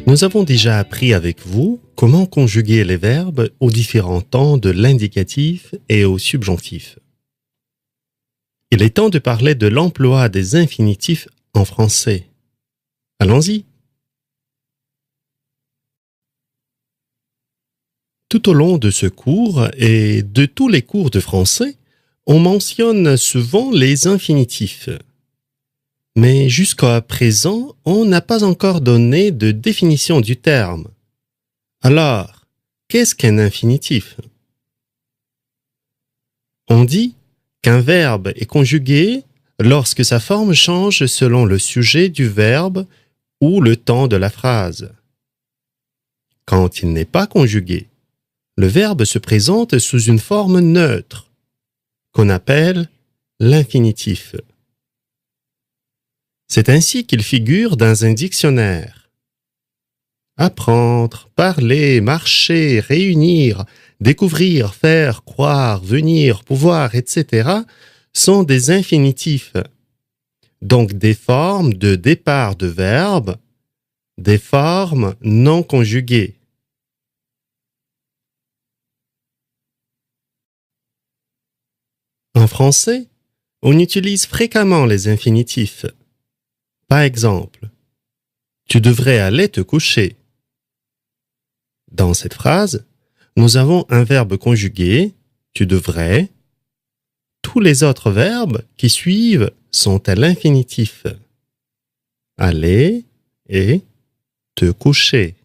Nous avons déjà appris avec vous comment conjuguer les verbes aux différents temps de l'indicatif et au subjonctif. Il est temps de parler de l'emploi des infinitifs en français. Allons-y. Tout au long de ce cours et de tous les cours de français, on mentionne souvent les infinitifs. Mais jusqu'à présent, on n'a pas encore donné de définition du terme. Alors, qu'est-ce qu'un infinitif? On dit qu'un verbe est conjugué lorsque sa forme change selon le sujet du verbe ou le temps de la phrase. Quand il n'est pas conjugué, le verbe se présente sous une forme neutre, qu'on appelle l'infinitif. C'est ainsi qu'il figure dans un dictionnaire. Apprendre, parler, marcher, réunir, découvrir, faire, croire, venir, pouvoir, etc. sont des infinitifs, donc des formes de départ de verbe, des formes non conjuguées. En français, on utilise fréquemment les infinitifs. Par exemple, tu devrais aller te coucher. Dans cette phrase, nous avons un verbe conjugué, tu devrais. Tous les autres verbes qui suivent sont à l'infinitif. Aller et te coucher.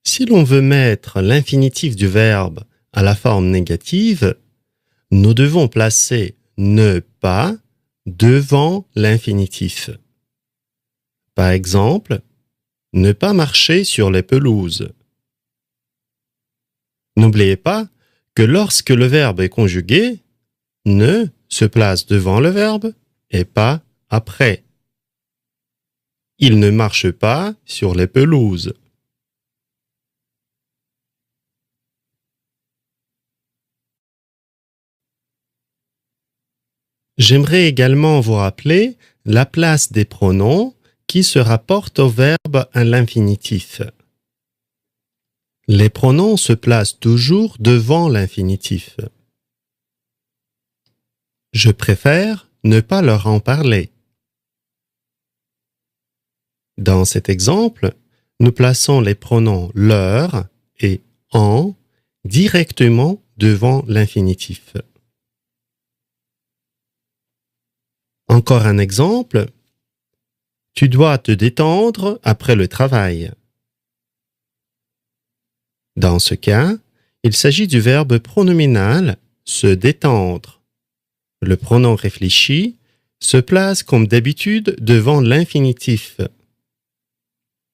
Si l'on veut mettre l'infinitif du verbe à la forme négative, nous devons placer ne pas devant l'infinitif. Par exemple, ne pas marcher sur les pelouses. N'oubliez pas que lorsque le verbe est conjugué, ne se place devant le verbe et pas après. Il ne marche pas sur les pelouses. J'aimerais également vous rappeler la place des pronoms qui se rapportent au verbe à l'infinitif. Les pronoms se placent toujours devant l'infinitif. Je préfère ne pas leur en parler. Dans cet exemple, nous plaçons les pronoms leur et en directement devant l'infinitif. Encore un exemple. Tu dois te détendre après le travail. Dans ce cas, il s'agit du verbe pronominal se détendre. Le pronom réfléchi se place comme d'habitude devant l'infinitif.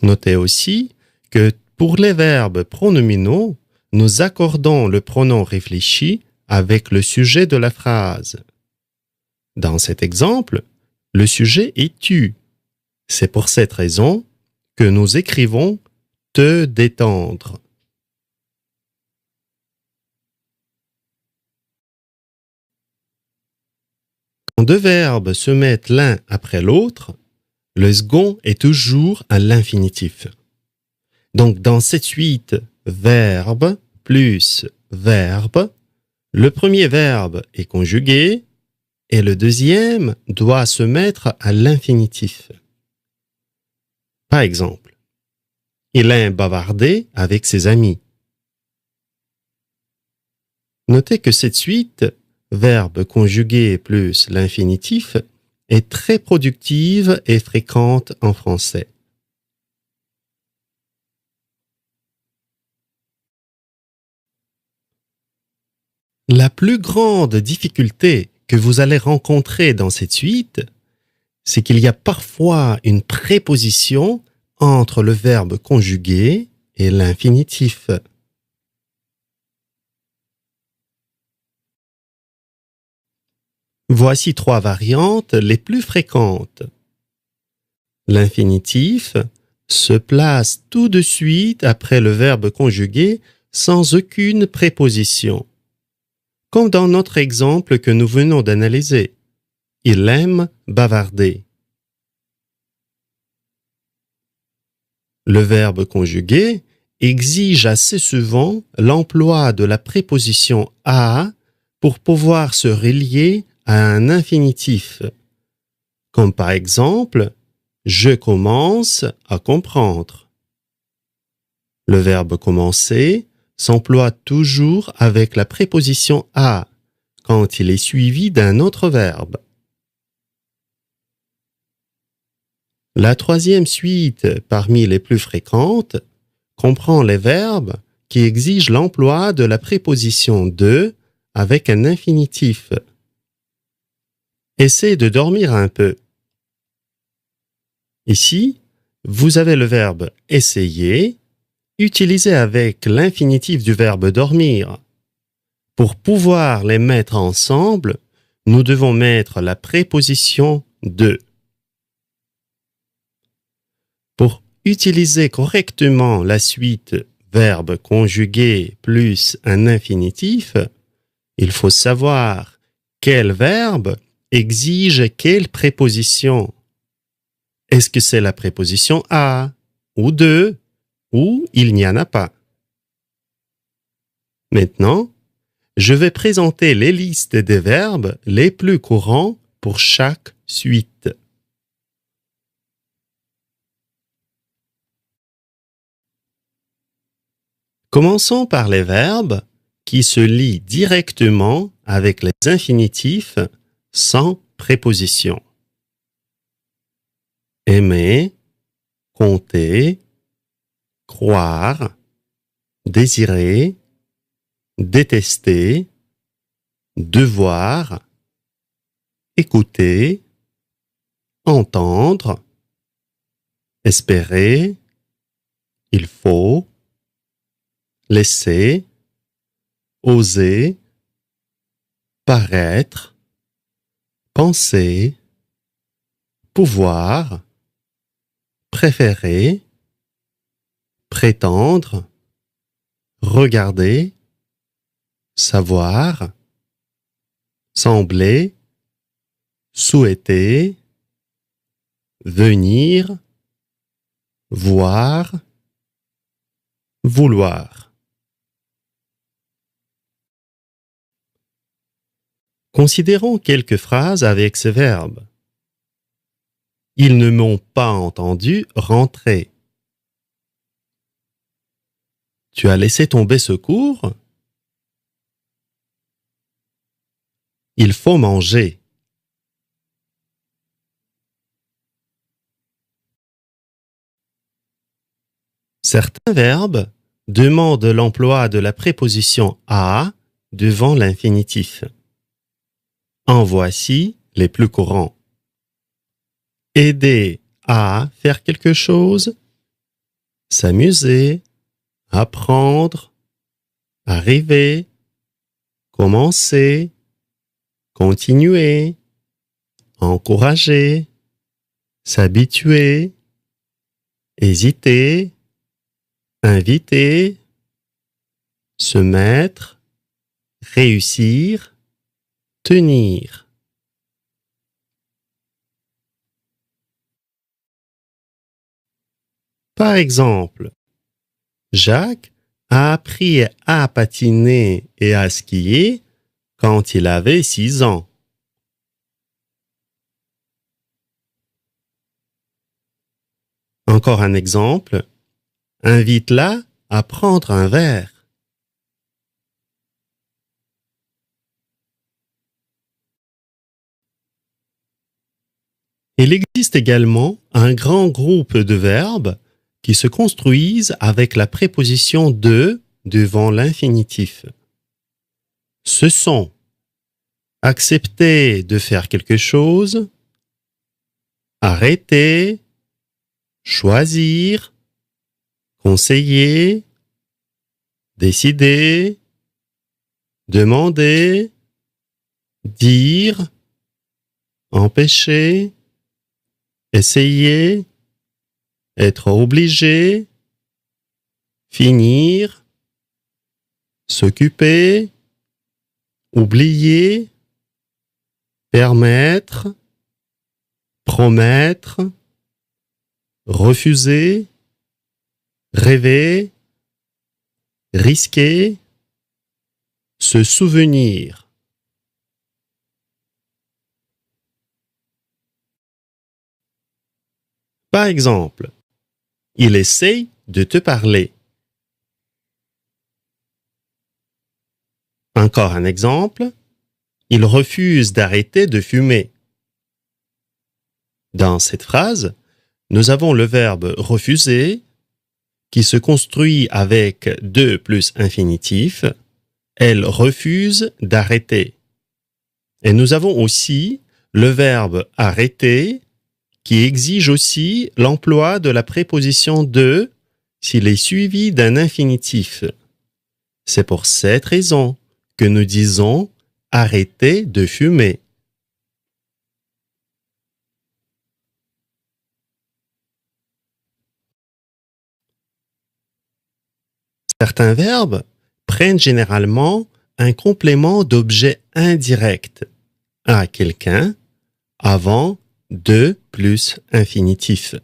Notez aussi que pour les verbes pronominaux, nous accordons le pronom réfléchi avec le sujet de la phrase. Dans cet exemple, le sujet est tu. C'est pour cette raison que nous écrivons te détendre. Quand deux verbes se mettent l'un après l'autre, le second est toujours à l'infinitif. Donc dans cette suite verbe plus verbe, le premier verbe est conjugué et le deuxième doit se mettre à l'infinitif. Par exemple, il aime bavarder avec ses amis. Notez que cette suite, verbe conjugué plus l'infinitif, est très productive et fréquente en français. La plus grande difficulté que vous allez rencontrer dans cette suite, c'est qu'il y a parfois une préposition entre le verbe conjugué et l'infinitif. Voici 3 variantes les plus fréquentes. L'infinitif se place tout de suite après le verbe conjugué sans aucune préposition, comme dans notre exemple que nous venons d'analyser. Il aime bavarder. Le verbe conjugué exige assez souvent l'emploi de la préposition à pour pouvoir se relier à un infinitif, comme par exemple « je commence à comprendre ». Le verbe commencer s'emploie toujours avec la préposition à quand il est suivi d'un autre verbe. La troisième suite parmi les plus fréquentes comprend les verbes qui exigent l'emploi de la préposition de avec un infinitif. Essaie de dormir un peu. Ici, vous avez le verbe essayer utilisé avec l'infinitif du verbe dormir. Pour pouvoir les mettre ensemble, nous devons mettre la préposition de. Pour utiliser correctement la suite verbe conjugué plus un infinitif, il faut savoir quel verbe exige quelle préposition. Est-ce que c'est la préposition à ou de ou il n'y en a pas? Maintenant, je vais présenter les listes des verbes les plus courants pour chaque suite. Commençons par les verbes qui se lient directement avec les infinitifs sans préposition. Aimer, compter, croire, désirer, détester, devoir, écouter, entendre, espérer, il faut, laisser, oser, paraître, penser, pouvoir, préférer, prétendre, regarder, savoir, sembler, souhaiter, venir, voir, vouloir. Considérons quelques phrases avec ce verbe. Ils ne m'ont pas entendu rentrer. Tu as laissé tomber ce cours? Il faut manger. Certains verbes demandent l'emploi de la préposition à devant l'infinitif. En voici les plus courants. Aider à faire quelque chose, s'amuser, apprendre, arriver, commencer, continuer, encourager, s'habituer, hésiter, inviter, se mettre, réussir, tenir. Par exemple, Jacques a appris à patiner et à skier quand il avait 6 ans. Encore un exemple, invite-la à prendre un verre. Il existe également un grand groupe de verbes qui se construisent avec la préposition de devant l'infinitif. Ce sont accepter de faire quelque chose, arrêter, choisir, conseiller, décider, demander, dire, empêcher, essayer, être obligé, finir, s'occuper, oublier, permettre, promettre, refuser, rêver, risquer, se souvenir. Par exemple, il essaye de te parler. Encore un exemple, il refuse d'arrêter de fumer. Dans cette phrase, nous avons le verbe refuser qui se construit avec 2 plus infinitif. Elle refuse d'arrêter. Et nous avons aussi le verbe arrêter qui exige aussi l'emploi de la préposition de s'il est suivi d'un infinitif. C'est pour cette raison que nous disons arrêter de fumer. Certains verbes prennent généralement un complément d'objet indirect à quelqu'un avant de plus infinitif.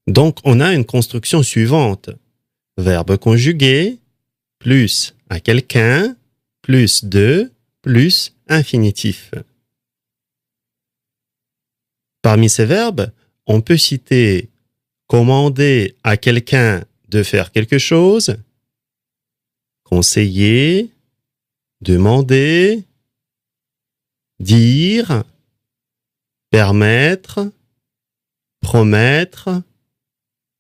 Donc, on a une construction suivante. Verbe conjugué plus à quelqu'un plus de plus infinitif. Parmi ces verbes, on peut citer commander à quelqu'un de faire quelque chose, conseiller, demander, dire, permettre, promettre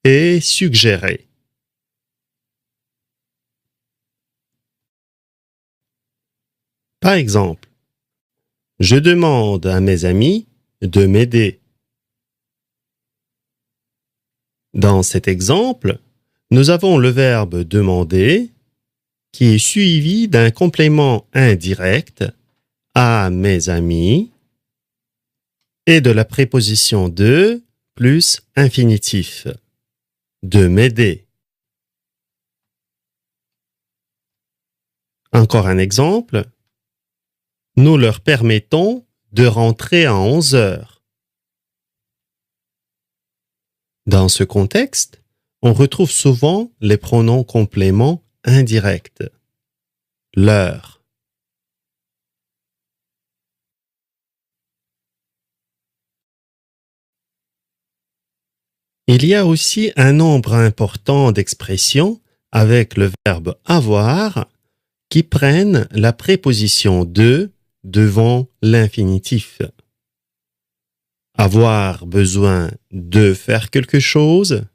et suggérer. Par exemple, je demande à mes amis de m'aider. Dans cet exemple, nous avons le verbe demander qui est suivi d'un complément indirect à mes amis et de la préposition de plus infinitif, de m'aider. Encore un exemple, nous leur permettons de rentrer à 11 heures. Dans ce contexte, on retrouve souvent les pronoms compléments indirects. Leur. Il y a aussi un nombre important d'expressions avec le verbe avoir qui prennent la préposition de devant l'infinitif. Avoir besoin de faire quelque chose,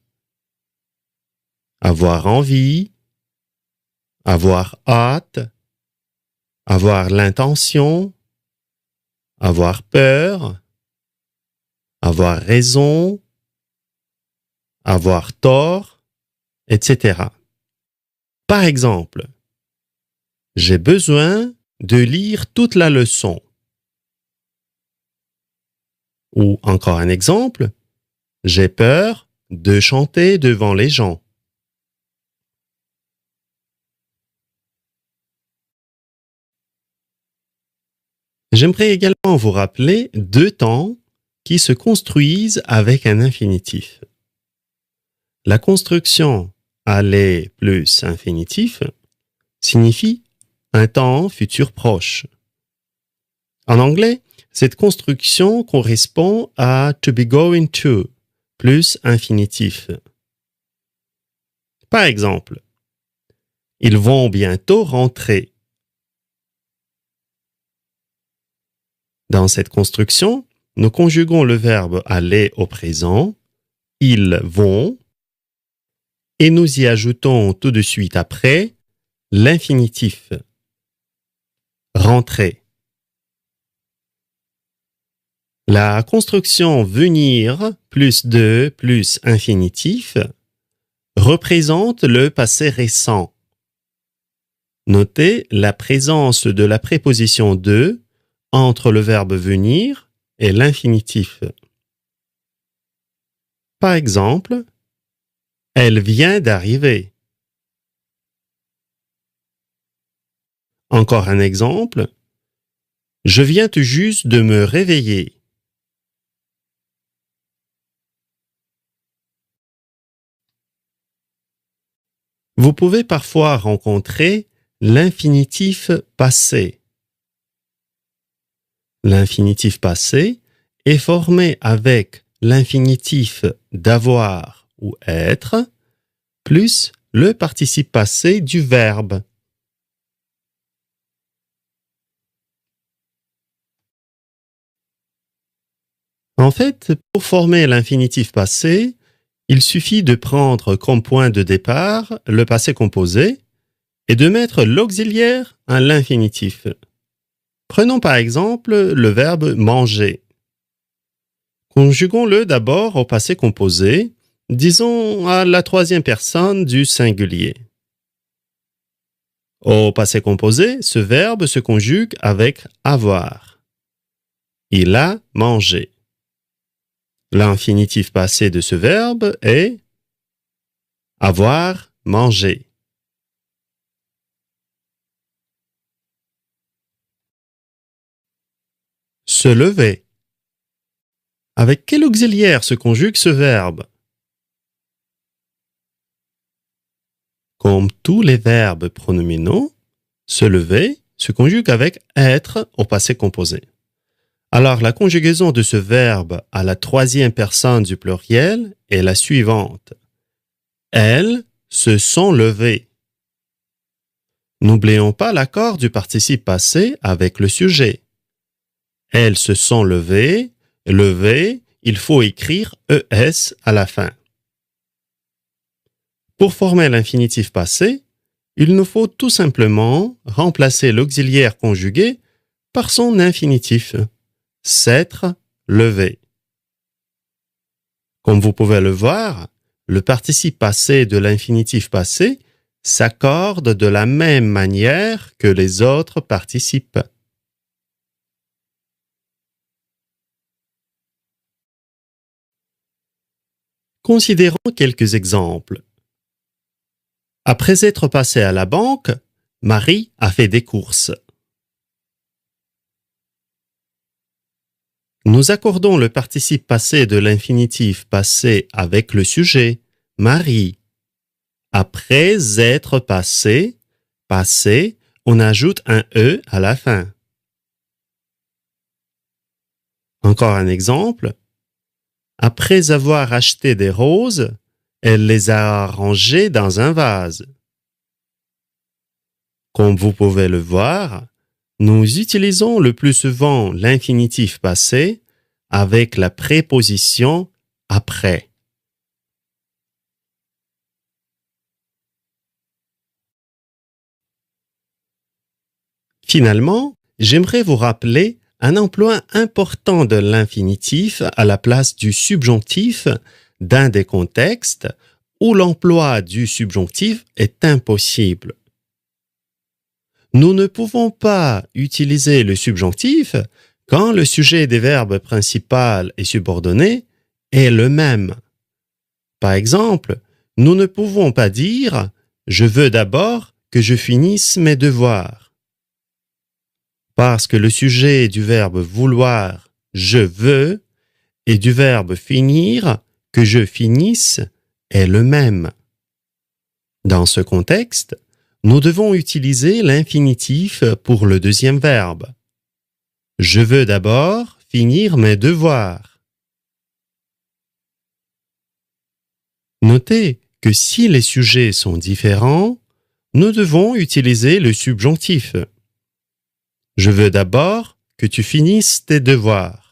avoir envie, avoir hâte, avoir l'intention, avoir peur, avoir raison, avoir tort, etc. Par exemple, j'ai besoin de lire toute la leçon. Ou encore un exemple, j'ai peur de chanter devant les gens. J'aimerais également vous rappeler 2 temps qui se construisent avec un infinitif. La construction aller plus infinitif signifie un temps futur proche. En anglais, cette construction correspond à to be going to plus infinitif. Par exemple, ils vont bientôt rentrer. Dans cette construction, nous conjuguons le verbe aller au présent, ils vont, et nous y ajoutons tout de suite après l'infinitif. Rentrer. La construction venir plus de plus infinitif représente le passé récent. Notez la présence de la préposition de entre le verbe venir et l'infinitif. Par exemple, elle vient d'arriver. Encore un exemple, Je viens tout juste de me réveiller. Vous pouvez parfois rencontrer l'infinitif passé. L'infinitif passé est formé avec l'infinitif d'avoir ou être plus le participe passé du verbe. En fait, pour former l'infinitif passé, il suffit de prendre comme point de départ le passé composé et de mettre l'auxiliaire à l'infinitif. Prenons par exemple le verbe manger. Conjuguons-le d'abord au passé composé, disons à la troisième personne du singulier. Au passé composé, ce verbe se conjugue avec avoir. Il a mangé. L'infinitif passé de ce verbe est avoir mangé. Se lever. Avec quel auxiliaire se conjugue ce verbe? Comme tous les verbes pronominaux, se lever se conjugue avec être au passé composé. Alors, la conjugaison de ce verbe à la troisième personne du pluriel est la suivante. Elles se sont levées. N'oublions pas l'accord du participe passé avec le sujet. Elles se sont levées, lever, il faut écrire ES à la fin. Pour former l'infinitif passé, il nous faut tout simplement remplacer l'auxiliaire conjugué par son infinitif. S'être levé. Comme vous pouvez le voir, le participe passé de l'infinitif passé s'accorde de la même manière que les autres participes. Considérons quelques exemples. Après être passé à la banque, Marie a fait des courses. Nous accordons le participe passé de l'infinitif passé avec le sujet, Marie. Après être passé, passé, on ajoute un E à la fin. Encore un exemple. Après avoir acheté des roses, elle les a rangées dans un vase. Comme vous pouvez le voir, nous utilisons le plus souvent l'infinitif passé avec la préposition après. Finalement, j'aimerais vous rappeler un emploi important de l'infinitif à la place du subjonctif d'un des contextes où l'emploi du subjonctif est impossible. Nous ne pouvons pas utiliser le subjonctif quand le sujet des verbes principal et subordonné est le même. Par exemple, nous ne pouvons pas dire « Je veux d'abord que je finisse mes devoirs ». Parce que le sujet du verbe vouloir « je veux » et du verbe finir « que je finisse » est le même. Dans ce contexte, nous devons utiliser l'infinitif pour le deuxième verbe. Je veux d'abord finir mes devoirs. Notez que si les sujets sont différents, nous devons utiliser le subjonctif. Je veux d'abord que tu finisses tes devoirs.